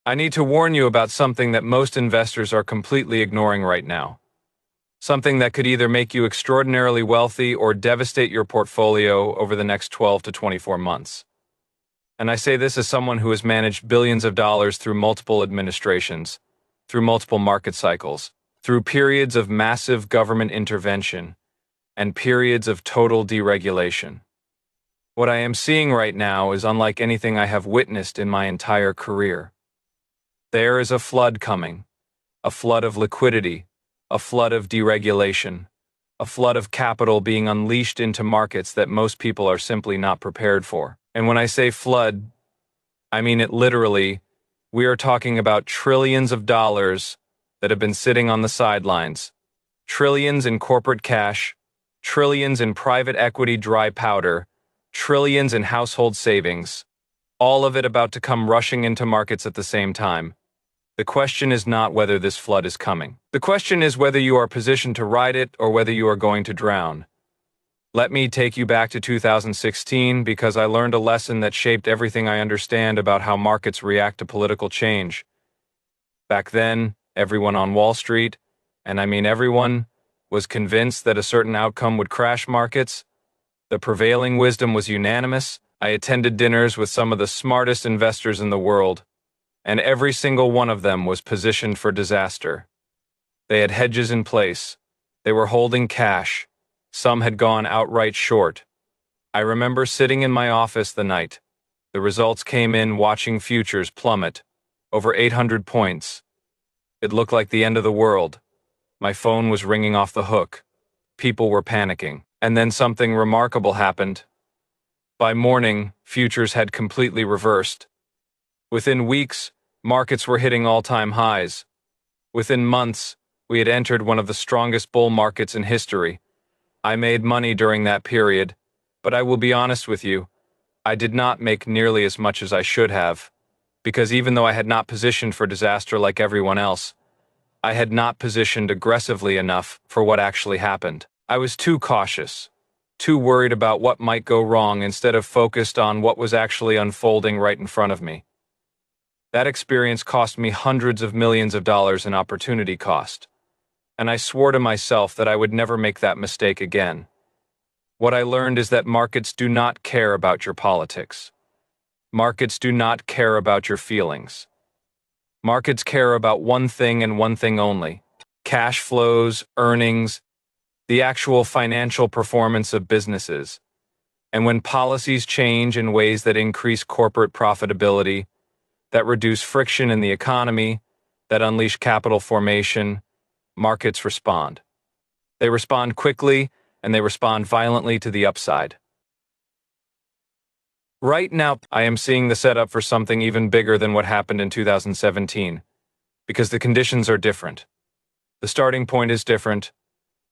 I need to warn you about something that most investors are completely ignoring right now. Something that could either make you extraordinarily wealthy or devastate your portfolio over the next 12 to 24 months. And I say this as someone who has managed billions of dollars through multiple administrations, through multiple market cycles, through periods of massive government intervention, and periods of total deregulation. What I am seeing right now is unlike anything I have witnessed in my entire career. There is a flood coming, a flood of liquidity, a flood of deregulation, a flood of capital being unleashed into markets that most people are simply not prepared for. And when I say flood, I mean it literally. We are talking about trillions of dollars that have been sitting on the sidelines, trillions in corporate cash, trillions in private equity dry powder, trillions in household savings, all of it about to come rushing into markets at the same time. The question is not whether this flood is coming. The question is whether you are positioned to ride it or whether you are going to drown. Let me take you back to 2016 because I learned a lesson that shaped everything I understand about how markets react to political change. Back then, everyone on Wall Street, and I mean everyone, was convinced that a certain outcome would crash markets. The prevailing wisdom was unanimous. I attended dinners with some of the smartest investors in the world, and every single one of them was positioned for disaster. They had hedges in place. They were holding cash. Some had gone outright short. I remember sitting in my office the night. The results came in watching futures plummet, over 800 points. It looked like the end of the world. My phone was ringing off the hook. People were panicking. And then something remarkable happened. By morning, futures had completely reversed. Within weeks, markets were hitting all-time highs. Within months, we had entered one of the strongest bull markets in history. I made money during that period, but I will be honest with you, I did not make nearly as much as I should have, because even though I had not positioned for disaster like everyone else, I had not positioned aggressively enough for what actually happened. I was too cautious, too worried about what might go wrong instead of focused on what was actually unfolding right in front of me. That experience cost me hundreds of millions of dollars in opportunity cost, and I swore to myself that I would never make that mistake again. What I learned is that markets do not care about your politics. Markets do not care about your feelings. Markets care about one thing and one thing only: cash flows, earnings, the actual financial performance of businesses. And when policies change in ways that increase corporate profitability, that reduce friction in the economy, that unleash capital formation, markets respond. They respond quickly, and they respond violently to the upside. Right now, I am seeing the setup for something even bigger than what happened in 2017, because the conditions are different. The starting point is different,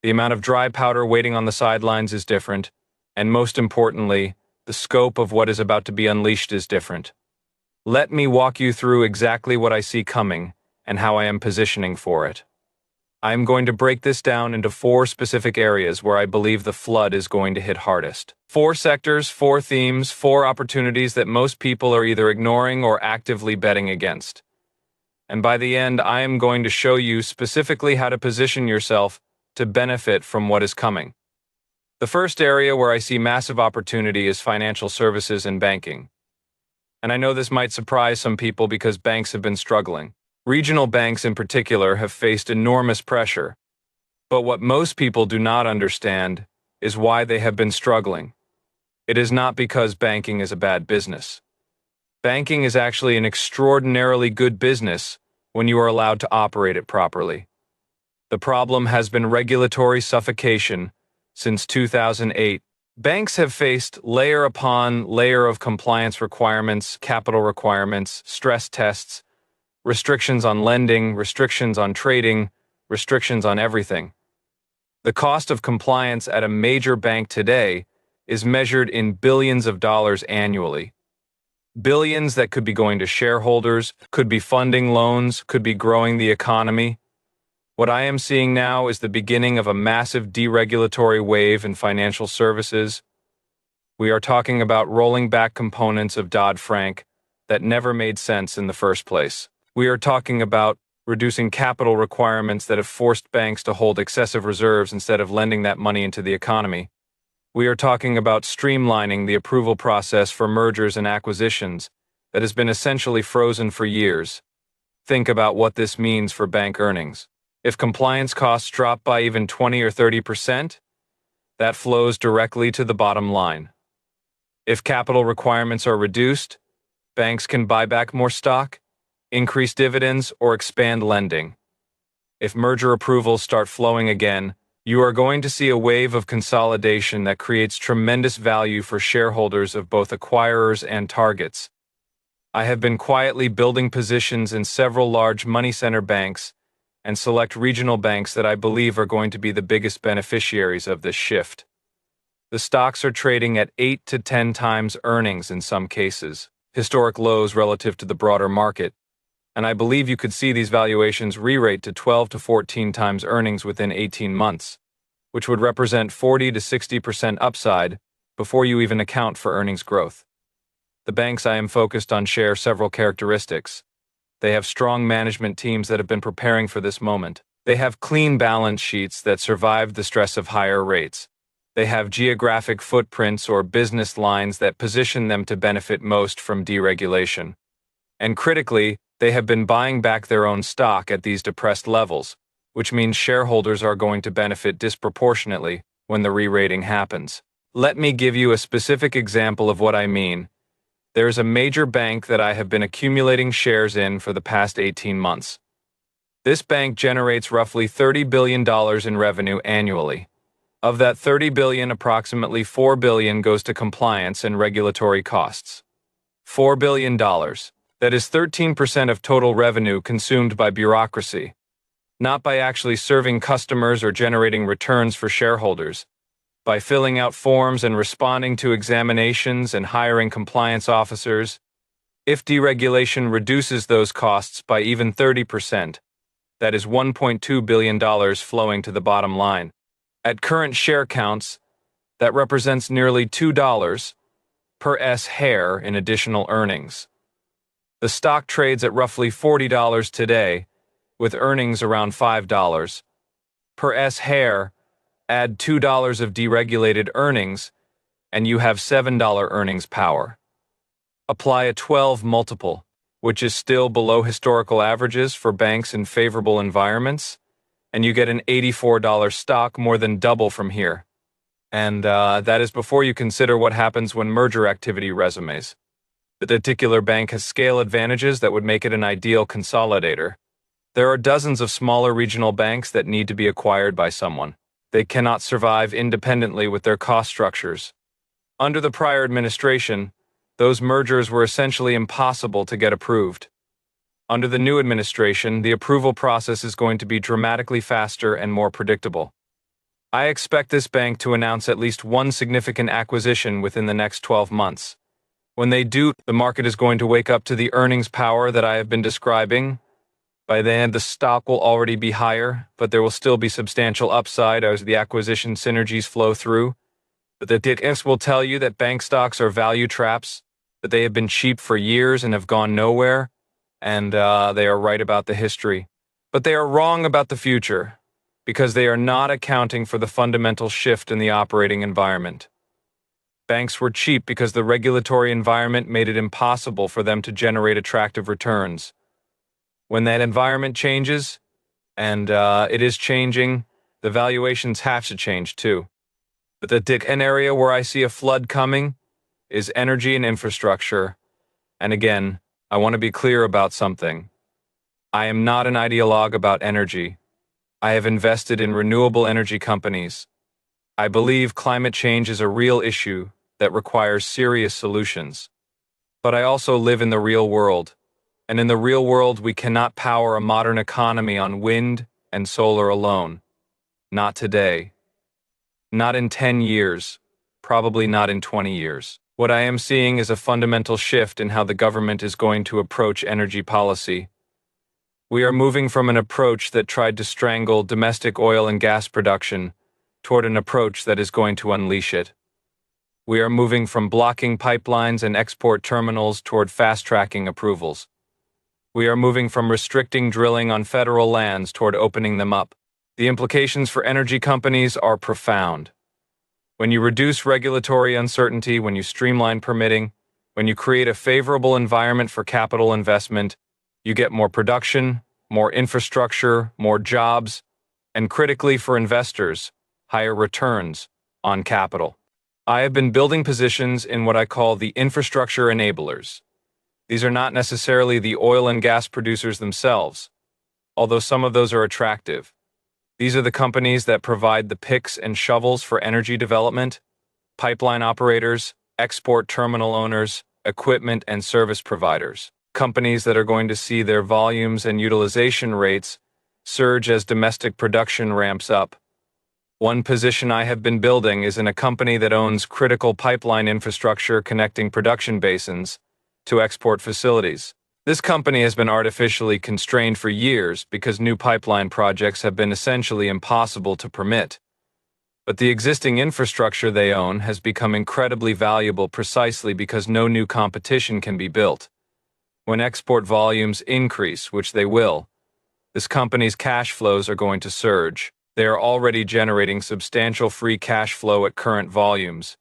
the amount of dry powder waiting on the sidelines is different, and most importantly, the scope of what is about to be unleashed is different. Let me walk you through exactly what I see coming and how I am positioning for it. I am going to break this down into 4 specific areas where I believe the flood is going to hit hardest. 4 sectors, 4 themes, 4 opportunities that most people are either ignoring or actively betting against. And by the end, I am going to show you specifically how to position yourself to benefit from what is coming. The first area where I see massive opportunity is financial services and banking. And I know this might surprise some people because banks have been struggling. Regional banks in particular have faced enormous pressure. But what most people do not understand is why they have been struggling. It is not because banking is a bad business. Banking is actually an extraordinarily good business when you are allowed to operate it properly. The problem has been regulatory suffocation since 2008. Banks have faced layer upon layer of compliance requirements, capital requirements, stress tests, restrictions on lending, restrictions on trading, restrictions on everything. The cost of compliance at a major bank today is measured in billions of dollars annually. Billions that could be going to shareholders, could be funding loans, could be growing the economy. What I am seeing now is the beginning of a massive deregulatory wave in financial services. We are talking about rolling back components of Dodd-Frank that never made sense in the first place. We are talking about reducing capital requirements that have forced banks to hold excessive reserves instead of lending that money into the economy. We are talking about streamlining the approval process for mergers and acquisitions that has been essentially frozen for years. Think about what this means for bank earnings. If compliance costs drop by even 20 or 30%, that flows directly to the bottom line. If capital requirements are reduced, banks can buy back more stock, increase dividends, or expand lending. If merger approvals start flowing again, you are going to see a wave of consolidation that creates tremendous value for shareholders of both acquirers and targets. I have been quietly building positions in several large money center banks and select regional banks that I believe are going to be the biggest beneficiaries of this shift. The stocks are trading at 8 to 10 times earnings in some cases, historic lows relative to the broader market, and I believe you could see these valuations re-rate to 12 to 14 times earnings within 18 months, which would represent 40 to 60% upside before you even account for earnings growth. The banks I am focused on share several characteristics. They have strong management teams that have been preparing for this moment. They have clean balance sheets that survived the stress of higher rates. They have geographic footprints or business lines that position them to benefit most from deregulation. And critically, they have been buying back their own stock at these depressed levels, which means shareholders are going to benefit disproportionately when the re-rating happens. Let me give you a specific example of what I mean. There is a major bank that I have been accumulating shares in for the past 18 months. This bank generates roughly $30 billion in revenue annually. Of that $30 billion, approximately $4 billion goes to compliance and regulatory costs. $4 billion. That is 13% of total revenue consumed by bureaucracy, not by actually serving customers or generating returns for shareholders, by filling out forms and responding to examinations and hiring compliance officers. If deregulation reduces those costs by even 30%, that is $1.2 billion flowing to the bottom line. At current share counts, that represents nearly $2 per share in additional earnings. The stock trades at roughly $40 today, with earnings around $5 per share. Add $2 of deregulated earnings, and you have $7 earnings power. Apply a 12 multiple, which is still below historical averages for banks in favorable environments, and you get an $84 stock, more than double from here. And that is before you consider what happens when merger activity resumes. The particular bank has scale advantages that would make it an ideal consolidator. There are dozens of smaller regional banks that need to be acquired by someone. They cannot survive independently with their cost structures. Under the prior administration, those mergers were essentially impossible to get approved. Under the new administration, the approval process is going to be dramatically faster and more predictable. I expect this bank to announce at least one significant acquisition within the next 12 months. When they do, the market is going to wake up to the earnings power that I have been describing. By then, the stock will already be higher, but there will still be substantial upside as the acquisition synergies flow through. But the DITs will tell you that bank stocks are value traps, that they have been cheap for years and have gone nowhere, and they are right about the history. But they are wrong about the future, because they are not accounting for the fundamental shift in the operating environment. Banks were cheap because the regulatory environment made it impossible for them to generate attractive returns. When that environment changes, and it is changing, the valuations have to change too. But an area where I see a flood coming is energy and infrastructure. And again, I want to be clear about something. I am not an ideologue about energy. I have invested in renewable energy companies. I believe climate change is a real issue that requires serious solutions. But I also live in the real world. And in the real world, we cannot power a modern economy on wind and solar alone. Not today. Not in 10 years. Probably not in 20 years. What I am seeing is a fundamental shift in how the government is going to approach energy policy. We are moving from an approach that tried to strangle domestic oil and gas production toward an approach that is going to unleash it. We are moving from blocking pipelines and export terminals toward fast-tracking approvals. We are moving from restricting drilling on federal lands toward opening them up. The implications for energy companies are profound. When you reduce regulatory uncertainty, when you streamline permitting, when you create a favorable environment for capital investment, you get more production, more infrastructure, more jobs, and critically for investors, higher returns on capital. I have been building positions in what I call the infrastructure enablers. These are not necessarily the oil and gas producers themselves, although some of those are attractive. These are the companies that provide the picks and shovels for energy development, pipeline operators, export terminal owners, equipment and service providers. Companies that are going to see their volumes and utilization rates surge as domestic production ramps up. One position I have been building is in a company that owns critical pipeline infrastructure connecting production basins to export facilities. This company has been artificially constrained for years because new pipeline projects have been essentially impossible to permit. But the existing infrastructure they own has become incredibly valuable precisely because no new competition can be built. When export volumes increase, which they will, this company's cash flows are going to surge. They are already generating substantial free cash flow at current volumes.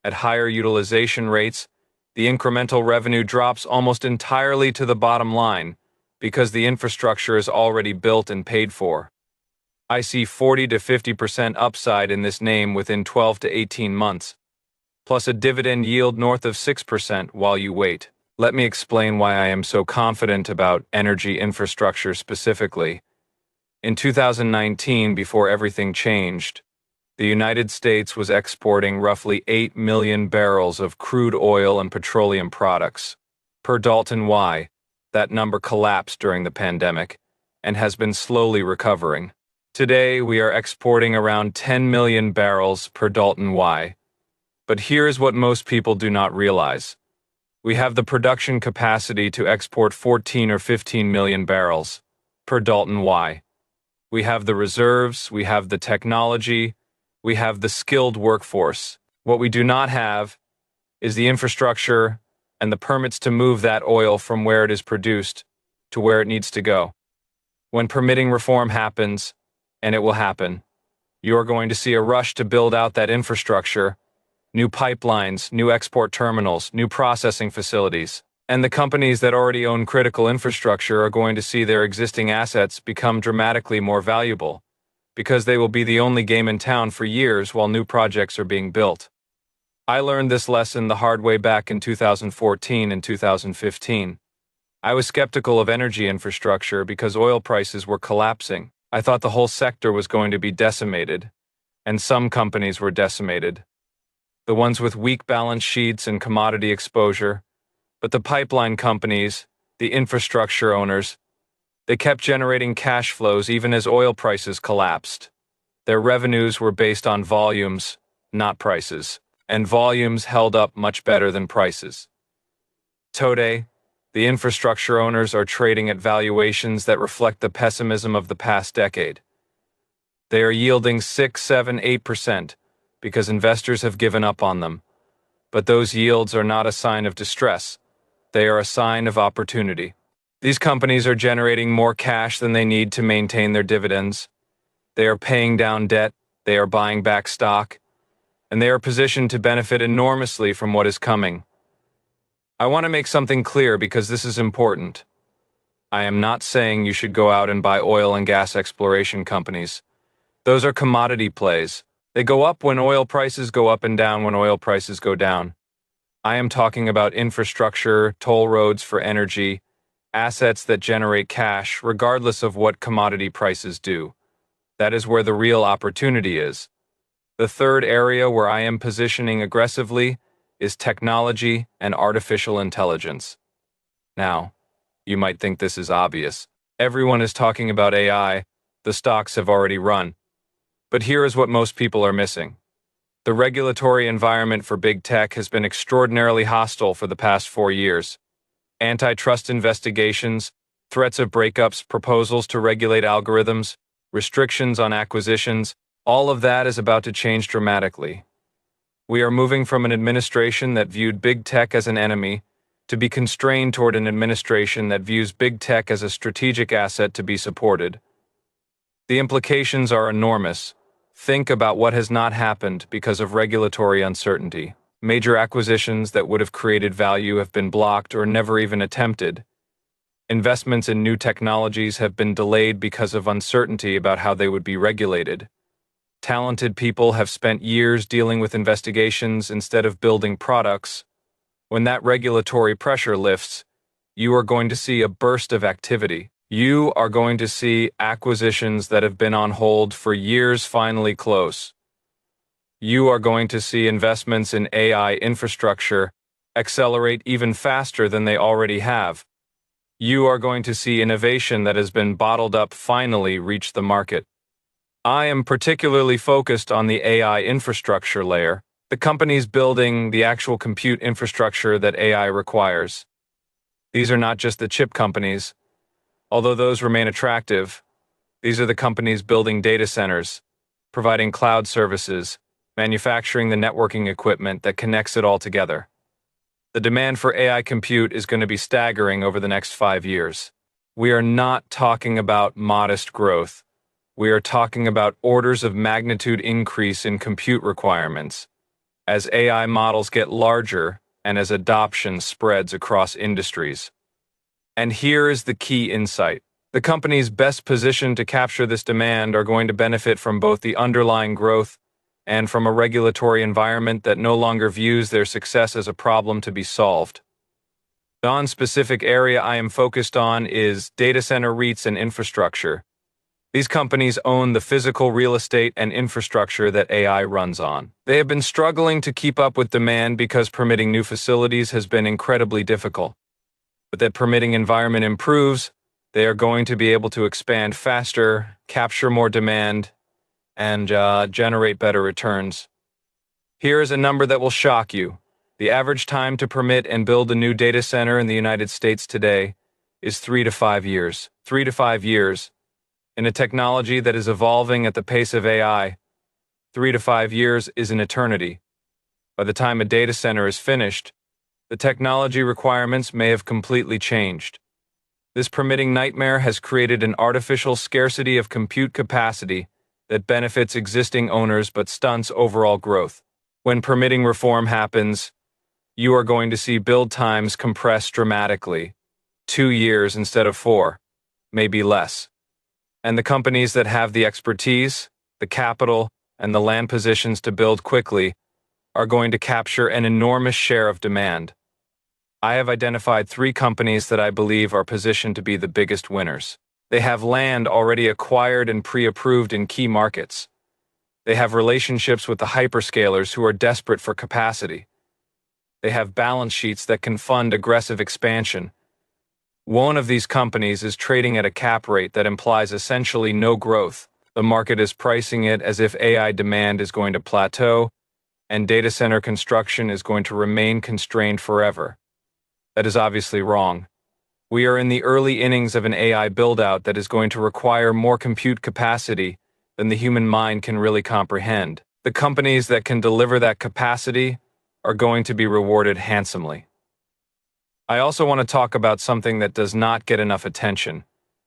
At higher utilization rates, the incremental revenue drops almost entirely to the bottom line because the infrastructure is already built and paid for. I see 40 to 50% upside in this name within 12 to 18 months, plus a dividend yield north of 6% while you wait. Let me explain why I am so confident about energy infrastructure specifically. In 2019, before everything changed, the United States was exporting roughly 8 million barrels of crude oil and petroleum products. Per Dalton Y, that number collapsed during the pandemic and has been slowly recovering. Today, we are exporting around 10 million barrels per Dalton Y. But here's what most people do not realize. We have the production capacity to export 14 or 15 million barrels per Dalton Y. We have the reserves, we have the technology, we have the skilled workforce. What we do not have is the infrastructure and the permits to move that oil from where it is produced to where it needs to go. When permitting reform happens, and it will happen, you are going to see a rush to build out that infrastructure, new pipelines, new export terminals, new processing facilities. And the companies that already own critical infrastructure are going to see their existing assets become dramatically more valuable, because they will be the only game in town for years while new projects are being built. I learned this lesson the hard way back in 2014 and 2015. I was skeptical of energy infrastructure because oil prices were collapsing. I thought the whole sector was going to be decimated, and some companies were decimated. The ones with weak balance sheets and commodity exposure, but the pipeline companies, the infrastructure owners, they kept generating cash flows even as oil prices collapsed. Their revenues were based on volumes, not prices, and volumes held up much better than prices. Today, the infrastructure owners are trading at valuations that reflect the pessimism of the past decade. They are yielding 6, 7, 8% because investors have given up on them. But those yields are not a sign of distress. They are a sign of opportunity. These companies are generating more cash than they need to maintain their dividends. They are paying down debt, they are buying back stock, and they are positioned to benefit enormously from what is coming. I want to make something clear because this is important. I am not saying you should go out and buy oil and gas exploration companies. Those are commodity plays. They go up when oil prices go up and down when oil prices go down. I am talking about infrastructure, toll roads for energy, assets that generate cash regardless of what commodity prices do. That is where the real opportunity is. The third area where I am positioning aggressively is technology and artificial intelligence. Now, you might think this is obvious. Everyone is talking about AI. The stocks have already run. But here is what most people are missing. The regulatory environment for big tech has been extraordinarily hostile for the past 4 years. Antitrust investigations, threats of breakups, proposals to regulate algorithms, restrictions on acquisitions, all of that is about to change dramatically. We are moving from an administration that viewed big tech as an enemy to be constrained toward an administration that views big tech as a strategic asset to be supported. The implications are enormous. Think about what has not happened because of regulatory uncertainty. Major acquisitions that would have created value have been blocked or never even attempted. Investments in new technologies have been delayed because of uncertainty about how they would be regulated. Talented people have spent years dealing with investigations instead of building products. When that regulatory pressure lifts, you are going to see a burst of activity. You are going to see acquisitions that have been on hold for years finally close. You are going to see investments in AI infrastructure accelerate even faster than they already have. You are going to see innovation that has been bottled up finally reach the market. I am particularly focused on the AI infrastructure layer, the companies building the actual compute infrastructure that AI requires. These are not just the chip companies. Although those remain attractive, these are the companies building data centers, providing cloud services, manufacturing the networking equipment that connects it all together. The demand for AI compute is going to be staggering over the next 5 years. We are not talking about modest growth. We are talking about orders of magnitude increase in compute requirements as AI models get larger and as adoption spreads across industries. And here is the key insight. The companies best positioned to capture this demand are going to benefit from both the underlying growth and from a regulatory environment that no longer views their success as a problem to be solved. The non-specific area I am focused on is data center REITs and infrastructure. These companies own the physical real estate and infrastructure that AI runs on. They have been struggling to keep up with demand because permitting new facilities has been incredibly difficult. But that permitting environment improves, they are going to be able to expand faster, capture more demand, and generate better returns. Here is a number that will shock you. The average time to permit and build a new data center in the United States today is 3 to 5 years. 3 to 5 years. In a technology that is evolving at the pace of AI, 3 to 5 years is an eternity. By the time a data center is finished, the technology requirements may have completely changed. This permitting nightmare has created an artificial scarcity of compute capacity that benefits existing owners but stunts overall growth. When permitting reform happens, you are going to see build times compress dramatically, 2 years instead of 4, maybe less. And the companies that have the expertise, the capital, and the land positions to build quickly are going to capture an enormous share of demand. I have identified 3 companies that I believe are positioned to be the biggest winners. They have land already acquired and pre-approved in key markets. They have relationships with the hyperscalers who are desperate for capacity. They have balance sheets that can fund aggressive expansion. One of these companies is trading at a cap rate that implies essentially no growth. The market is pricing it as if AI demand is going to plateau and data center construction is going to remain constrained forever. That is obviously wrong. We are in the early innings of an AI build-out that is going to require more compute capacity than the human mind can really comprehend. The companies that can deliver that capacity are going to be rewarded handsomely. I also want to talk about something that does not get enough attention,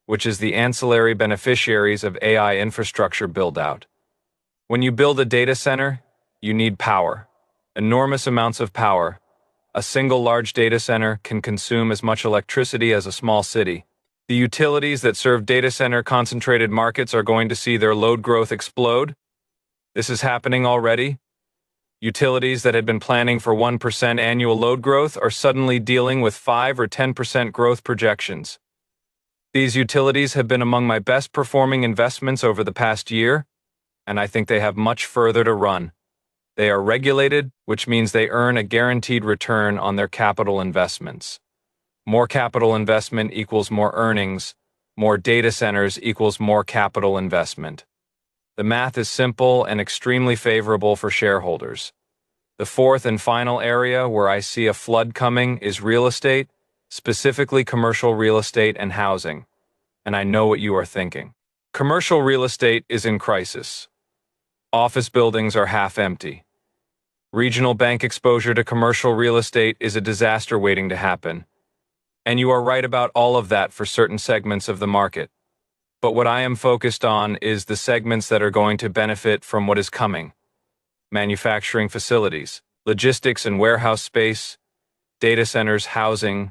which is the ancillary beneficiaries of AI infrastructure build-out. When you build a data center, you need power, enormous amounts of power. A single large data center can consume as much electricity as a small city. The utilities that serve data center concentrated markets are going to see their load growth explode. This is happening already. Utilities that had been planning for 1% annual load growth are suddenly dealing with 5 or 10% growth projections. These utilities have been among my best performing investments over the past year, and I think they have much further to run. They are regulated, which means they earn a guaranteed return on their capital investments. More capital investment equals more earnings. More data centers equals more capital investment. The math is simple and extremely favorable for shareholders. The fourth and final area where I see a flood coming is real estate, specifically commercial real estate and housing. And I know what you are thinking. Commercial real estate is in crisis. Office buildings are half empty. Regional bank exposure to commercial real estate is a disaster waiting to happen. And you are right about all of that for certain segments of the market. But what I am focused on is the segments that are going to benefit from what is coming. Manufacturing facilities, logistics and warehouse space, data centers, housing,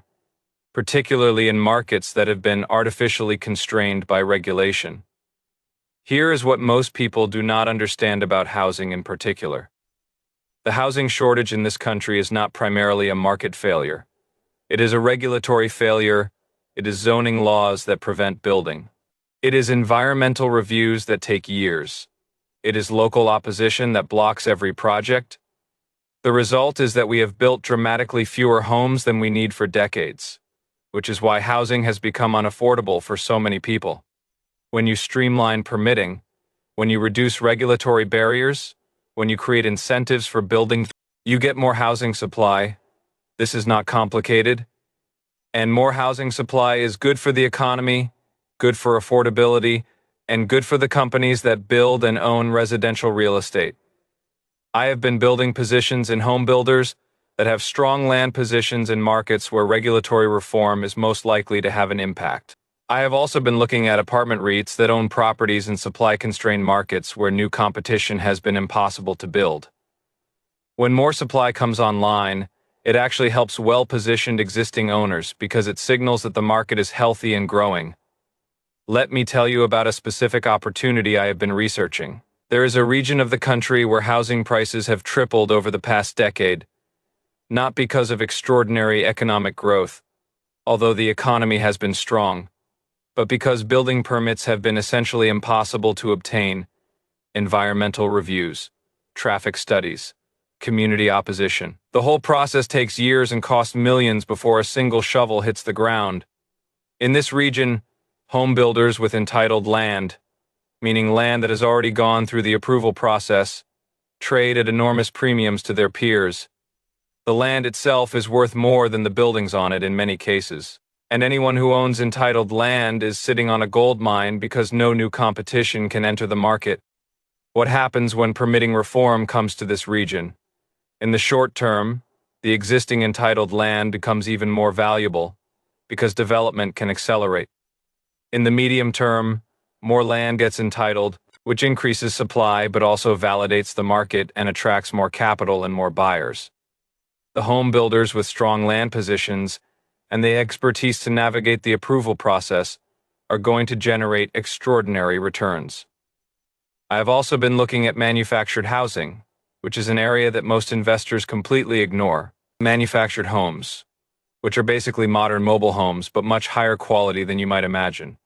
particularly in markets that have been artificially constrained by regulation. Here is what most people do not understand about housing in particular. The housing shortage in this country is not primarily a market failure. It is a regulatory failure. It is zoning laws that prevent building. It is environmental reviews that take years. It is local opposition that blocks every project. The result is that we have built dramatically fewer homes than we need for decades, which is why housing has become unaffordable for so many people. When you streamline permitting, when you reduce regulatory barriers, when you create incentives for building, you get more housing supply. This is not complicated. And more housing supply is good for the economy, good for affordability, and good for the companies that build and own residential real estate. I have been building positions in home builders that have strong land positions in markets where regulatory reform is most likely to have an impact. I have also been looking at apartment REITs that own properties in supply-constrained markets where new competition has been impossible to build. When more supply comes online, it actually helps well-positioned existing owners because it signals that the market is healthy and growing. Let me tell you about a specific opportunity I have been researching. There is a region of the country where housing prices have tripled over the past decade, not because of extraordinary economic growth, although the economy has been strong, but because building permits have been essentially impossible to obtain, environmental reviews, traffic studies, community opposition. The whole process takes years and costs millions before a single shovel hits the ground. In this region, home builders with entitled land, meaning land that has already gone through the approval process, trade at enormous premiums to their peers. The land itself is worth more than the buildings on it in many cases. And anyone who owns entitled land is sitting on a gold mine because no new competition can enter the market. What happens when permitting reform comes to this region? In the short term, the existing entitled land becomes even more valuable because development can accelerate. In the medium term, more land gets entitled, which increases supply but also validates the market and attracts more capital and more buyers. The home builders with strong land positions and the expertise to navigate the approval process are going to generate extraordinary returns. I have also been looking at manufactured housing, which is an area that most investors completely ignore. Manufactured homes, which are basically modern mobile homes but much higher quality than you might imagine,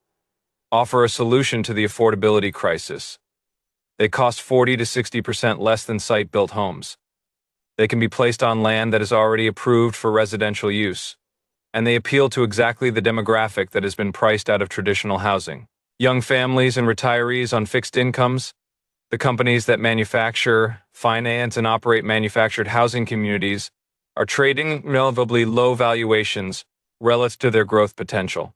offer a solution to the affordability crisis. They cost 40 to 60% less than site-built homes. They can be placed on land that is already approved for residential use, and they appeal to exactly the demographic that has been priced out of traditional housing. Young families and retirees on fixed incomes, the companies that manufacture, finance, and operate manufactured housing communities are trading relatively low valuations relative to their growth potential.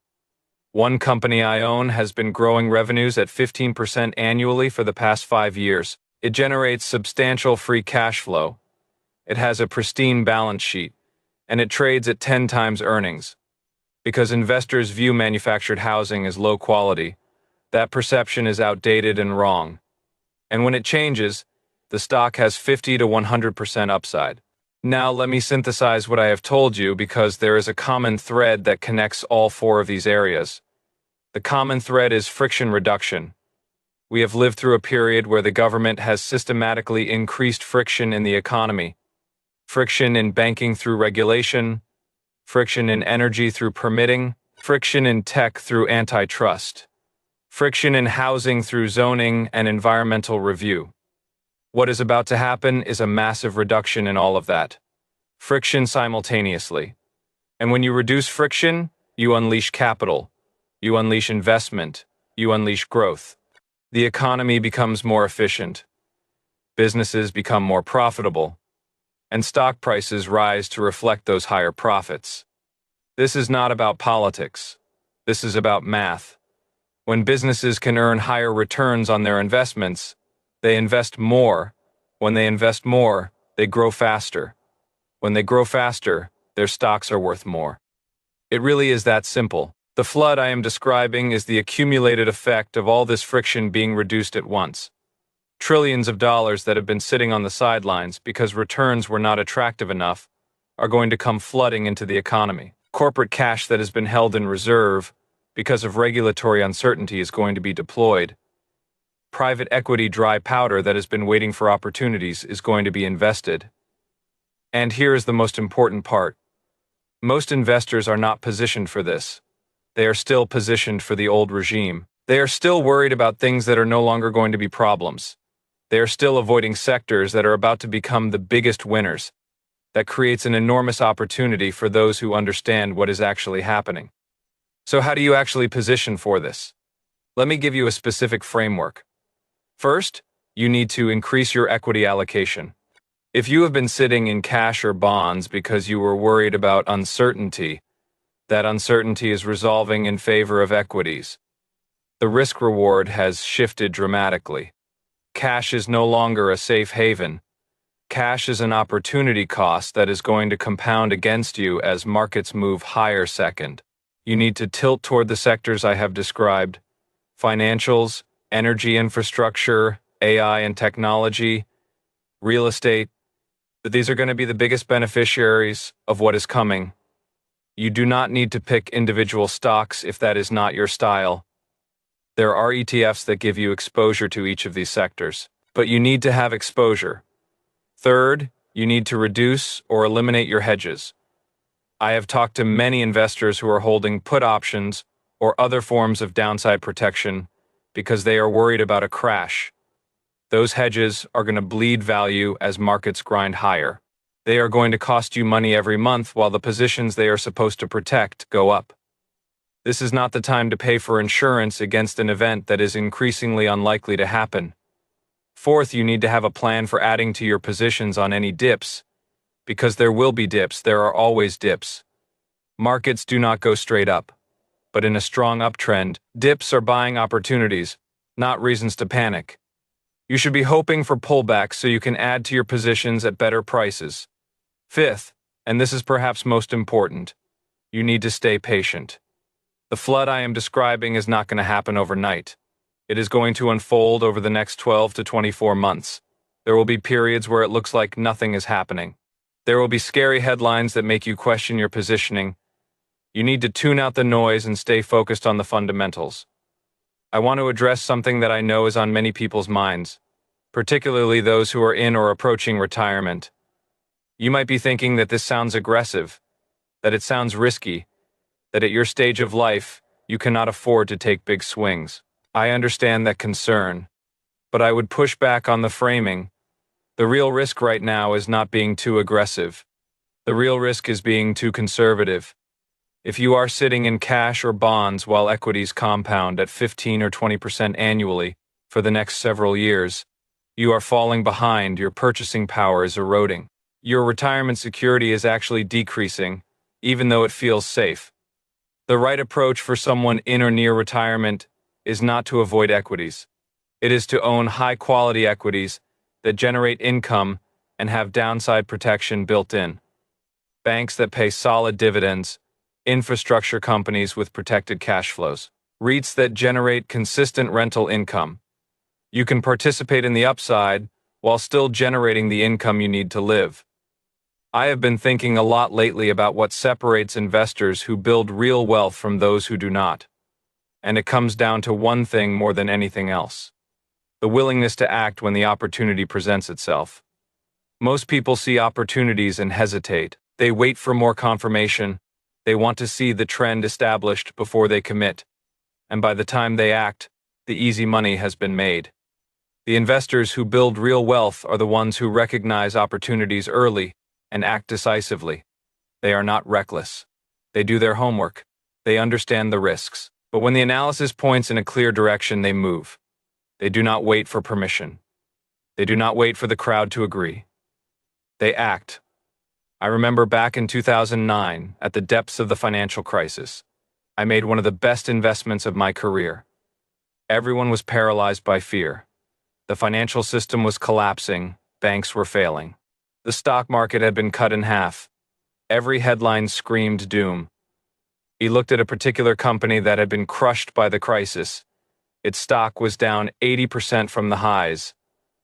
One company I own has been growing revenues at 15% annually for the past 5 years. It generates substantial free cash flow. It has a pristine balance sheet, and it trades at 10 times earnings. Because investors view manufactured housing as low quality, that perception is outdated and wrong. And when it changes, the stock has 50 to 100% upside. Now let me synthesize what I have told you because there is a common thread that connects all 4 of these areas. The common thread is friction reduction. We have lived through a period where the government has systematically increased friction in the economy. Friction in banking through regulation, friction in energy through permitting, friction in tech through antitrust, friction in housing through zoning and environmental review. What is about to happen is a massive reduction in all of that. Friction simultaneously. And when you reduce friction, you unleash capital. You unleash investment. You unleash growth. The economy becomes more efficient. Businesses become more profitable. And stock prices rise to reflect those higher profits. This is not about politics. This is about math. When businesses can earn higher returns on their investments, they invest more. When they invest more, They grow faster. When they grow faster, their stocks are worth more. It really is that simple. The flood I am describing is the accumulated effect of all this friction being reduced at once. Trillions of dollars that have been sitting on the sidelines because returns were not attractive enough are going to come flooding into the economy. Corporate cash that has been held in reserve because of regulatory uncertainty is going to be deployed. Private equity dry powder that has been waiting for opportunities is going to be invested. And here is the most important part. Most investors are not positioned for this. They are still positioned for the old regime. They are still worried about things that are no longer going to be problems. They are still avoiding sectors that are about to become the biggest winners. That creates an enormous opportunity for those who understand what is actually happening. So how do you actually position for this? Let me give you a specific framework. First, you need to increase your equity allocation. If you have been sitting in cash or bonds because you were worried about uncertainty, that uncertainty is resolving in favor of equities. The risk-reward has shifted dramatically. Cash is no longer a safe haven. Cash is an opportunity cost that is going to compound against you as markets move higher. Second, you need to tilt toward the sectors I have described: financials, energy infrastructure, AI and technology, real estate. These are going to be the biggest beneficiaries of what is coming. You do not need to pick individual stocks if that is not your style. There are ETFs that give you exposure to each of these sectors, but you need to have exposure. Third, you need to reduce or eliminate your hedges. I have talked to many investors who are holding put options or other forms of downside protection because they are worried about a crash. Those hedges are going to bleed value as markets grind higher. They are going to cost you money every month while the positions they are supposed to protect go up. This is not the time to pay for insurance against an event that is increasingly unlikely to happen. Fourth, you need to have a plan for adding to your positions on any dips. Because there will be dips, there are always dips. Markets do not go straight up. But in a strong uptrend, dips are buying opportunities, not reasons to panic. You should be hoping for pullbacks so you can add to your positions at better prices. Fifth, and this is perhaps most important, you need to stay patient. The flood I am describing is not going to happen overnight. It is going to unfold over the next 12 to 24 months. There will be periods where it looks like nothing is happening. There will be scary headlines that make you question your positioning. You need to tune out the noise and stay focused on the fundamentals. I want to address something that I know is on many people's minds, particularly those who are in or approaching retirement. You might be thinking that this sounds aggressive, that it sounds risky, that at your stage of life, you cannot afford to take big swings. I understand that concern, but I would push back on the framing. The real risk right now is not being too aggressive. The real risk is being too conservative. If you are sitting in cash or bonds while equities compound at 15 or 20% annually for the next several years, you are falling behind. Your purchasing power is eroding. Your retirement security is actually decreasing, even though it feels safe. The right approach for someone in or near retirement is not to avoid equities. It is to own high-quality equities that generate income and have downside protection built in. Banks that pay solid dividends, infrastructure companies with protected cash flows, REITs that generate consistent rental income. You can participate in the upside while still generating the income you need to live. I have been thinking a lot lately about what separates investors who build real wealth from those who do not. And it comes down to one thing more than anything else: the willingness to act when the opportunity presents itself. Most people see opportunities and hesitate. They wait for more confirmation. They want to see the trend established before they commit. And by the time they act, the easy money has been made. The investors who build real wealth are the ones who recognize opportunities early and act decisively. They are not reckless. They do their homework. They understand the risks. But when the analysis points in a clear direction, they move. They do not wait for permission. They do not wait for the crowd to agree. They act. I remember back in 2009, at the depths of the financial crisis, I made one of the best investments of my career. Everyone was paralyzed by fear. The financial system was collapsing. Banks were failing. The stock market had been cut in half. Every headline screamed doom. He looked at a particular company that had been crushed by the crisis. Its stock was down 80% from the highs.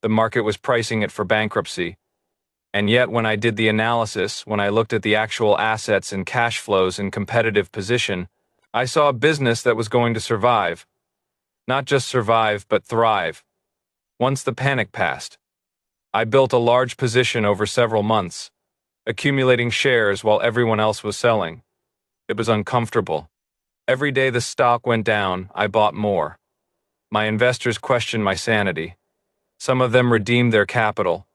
The market was pricing it for bankruptcy. And yet, when I did the analysis, when I looked at the actual assets and cash flows and competitive position, I saw a business that was going to survive. Not just survive, but thrive. Once the panic passed, I built a large position over several months, accumulating shares while everyone else was selling. It was uncomfortable. Every day the stock went down, I bought more. My investors questioned my sanity. Some of them redeemed their capital.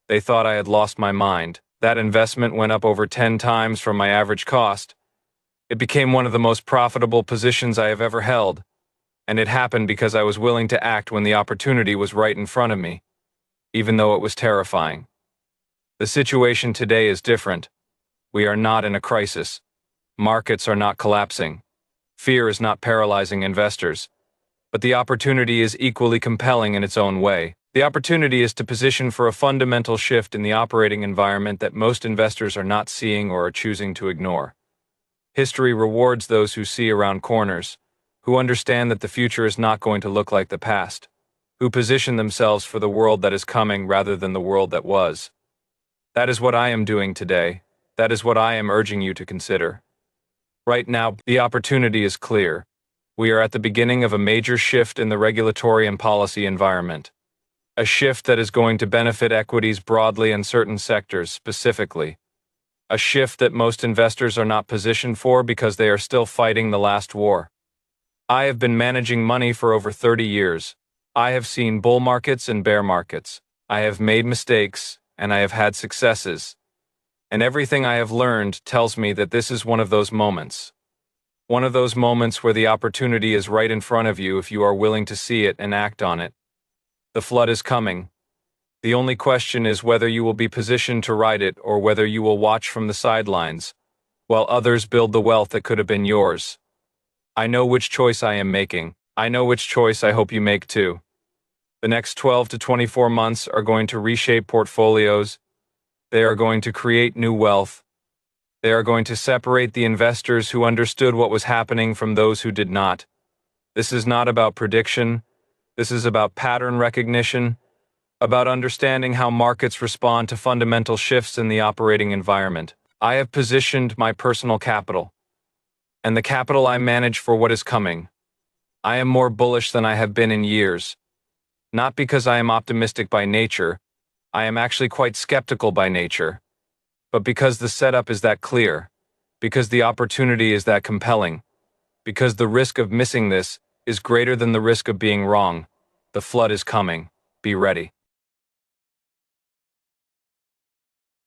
They thought I had lost my mind. That investment went up over 10 times from my average cost. It became one of the most profitable positions I have ever held. And it happened because I was willing to act when the opportunity was right in front of me, even though it was terrifying. The situation today is different. We are not in a crisis. Markets are not collapsing. Fear is not paralyzing investors. But the opportunity is equally compelling in its own way. The opportunity is to position for a fundamental shift in the operating environment that most investors are not seeing or are choosing to ignore. History rewards those who see around corners, who understand that the future is not going to look like the past, who position themselves for the world that is coming rather than the world that was. That is what I am doing today. That is what I am urging you to consider. Right now, the opportunity is clear. We are at the beginning of a major shift in the regulatory and policy environment. A shift that is going to benefit equities broadly and certain sectors specifically. A shift that most investors are not positioned for because they are still fighting the last war. I have been managing money for over 30 years. I have seen bull markets and bear markets. I have made mistakes, and I have had successes. And everything I have learned tells me that this is one of those moments. One of those moments where the opportunity is right in front of you if you are willing to see it and act on it. The flood is coming. The only question is whether you will be positioned to ride it or whether you will watch from the sidelines, while others build the wealth that could have been yours. I know which choice I am making. I know which choice I hope you make too. The next 12 to 24 months are going to reshape portfolios. They are going to create new wealth. They are going to separate the investors who understood what was happening from those who did not. This is not about prediction. This is about pattern recognition, about understanding how markets respond to fundamental shifts in the operating environment. I have positioned my personal capital, and the capital I manage for what is coming. I am more bullish than I have been in years. Not because I am optimistic by nature, I am actually quite skeptical by nature, but because the setup is that clear, because the opportunity is that compelling, because the risk of missing this is greater than the risk of being wrong. The flood is coming. Be ready.